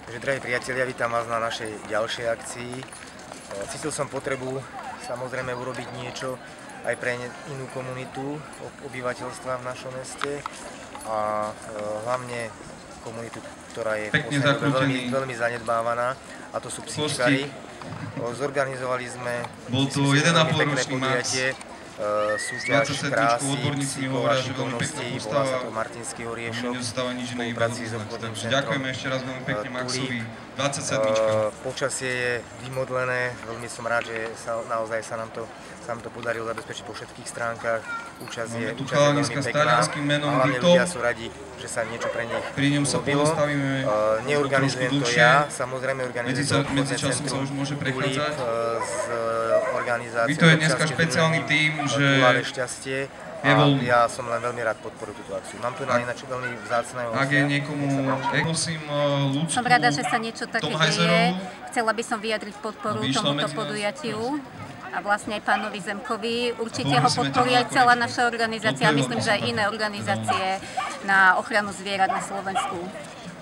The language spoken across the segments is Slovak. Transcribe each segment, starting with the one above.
Takže, drahí priatelia, vítam vás na našej ďalšej akcii. Cítil som potrebu samozrejme urobiť niečo aj pre inú komunitu obyvateľstva v našom meste a hlavne komunitu, ktorá je veľmi zanedbávaná, a to sú psíčkari. Zorganizovali sme pekné podujatie, súťaž krásy, psíkov a šikovností, volá sa to Martinský oriešok, v spolupráci s obchodným centrom. Ďakujeme ešte raz veľmi pekne Maxovi, 27. Počasie je vymodlené, veľmi som rád, že naozaj sa nám to podarilo zabezpečiť po všetkých stránkach. Účasť je veľmi pekná a hlavne ľudia sú radi, že sa niečo pre nich urobilo. Neorganizujem to ja, samozrejme organizuje to obchodné centrum Tulip z organizáciou Vito je dneska špeciálny tím, že šťastie. A ja som len veľmi rád podporil túto akciu. Mám tu na ináč veľmi vzácneho hostia. Ak je niekomu, musím Ľudsku, som rada, že sa niečo také deje. Chcela by som vyjadriť podporu tomuto podujatiu a vlastne aj pánovi Zemkovi. Určite ho podporí aj celá naša organizácia a myslím, že aj iné organizácie na ochranu zvierat na Slovensku.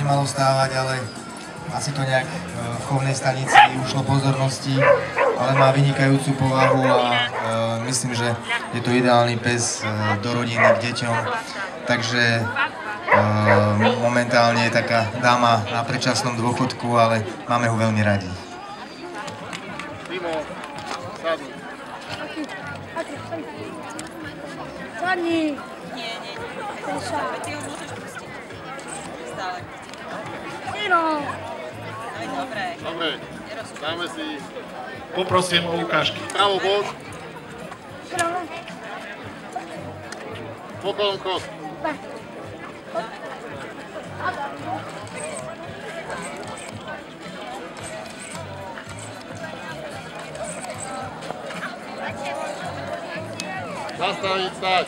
Nemalo stávať, ale asi to nejak v chovnej stanici ušlo pozornosti, ale má vynikajúcu povahu a myslím, že je to ideálny pes do rodiny, k deťom. Takže momentálne je taká dáma na predčasnom dôchodku, ale máme ho veľmi radi. Sadni! Nie. Ty ho môžeš pustiť. Stále. Ino! Dobre. Dobre, dáme si... Poprosím o ukážky. Pravo bod. Pokolom kost. Zastaviť, stať.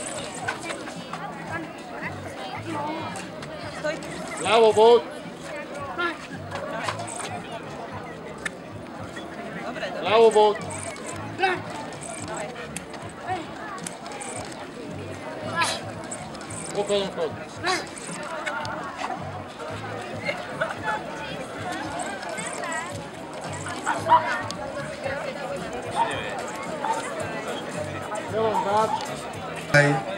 Stoj. Ľavo bod. Ľavo bod. Pokolom kost.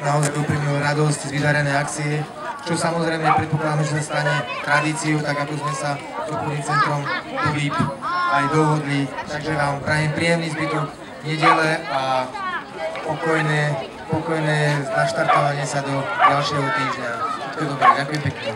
Naozaj úprimnú radosť z vydarenej akcie, čo samozrejme predpokladám, že sa stane tradíciou, tak ako sme sa s obchodným centrom Tulip aj dohodli. Takže vám prajem príjemný zbytok nedele a pokojné naštartovanie sa do ďalšieho týždňa. Všetko dobré, ďakujem pekne.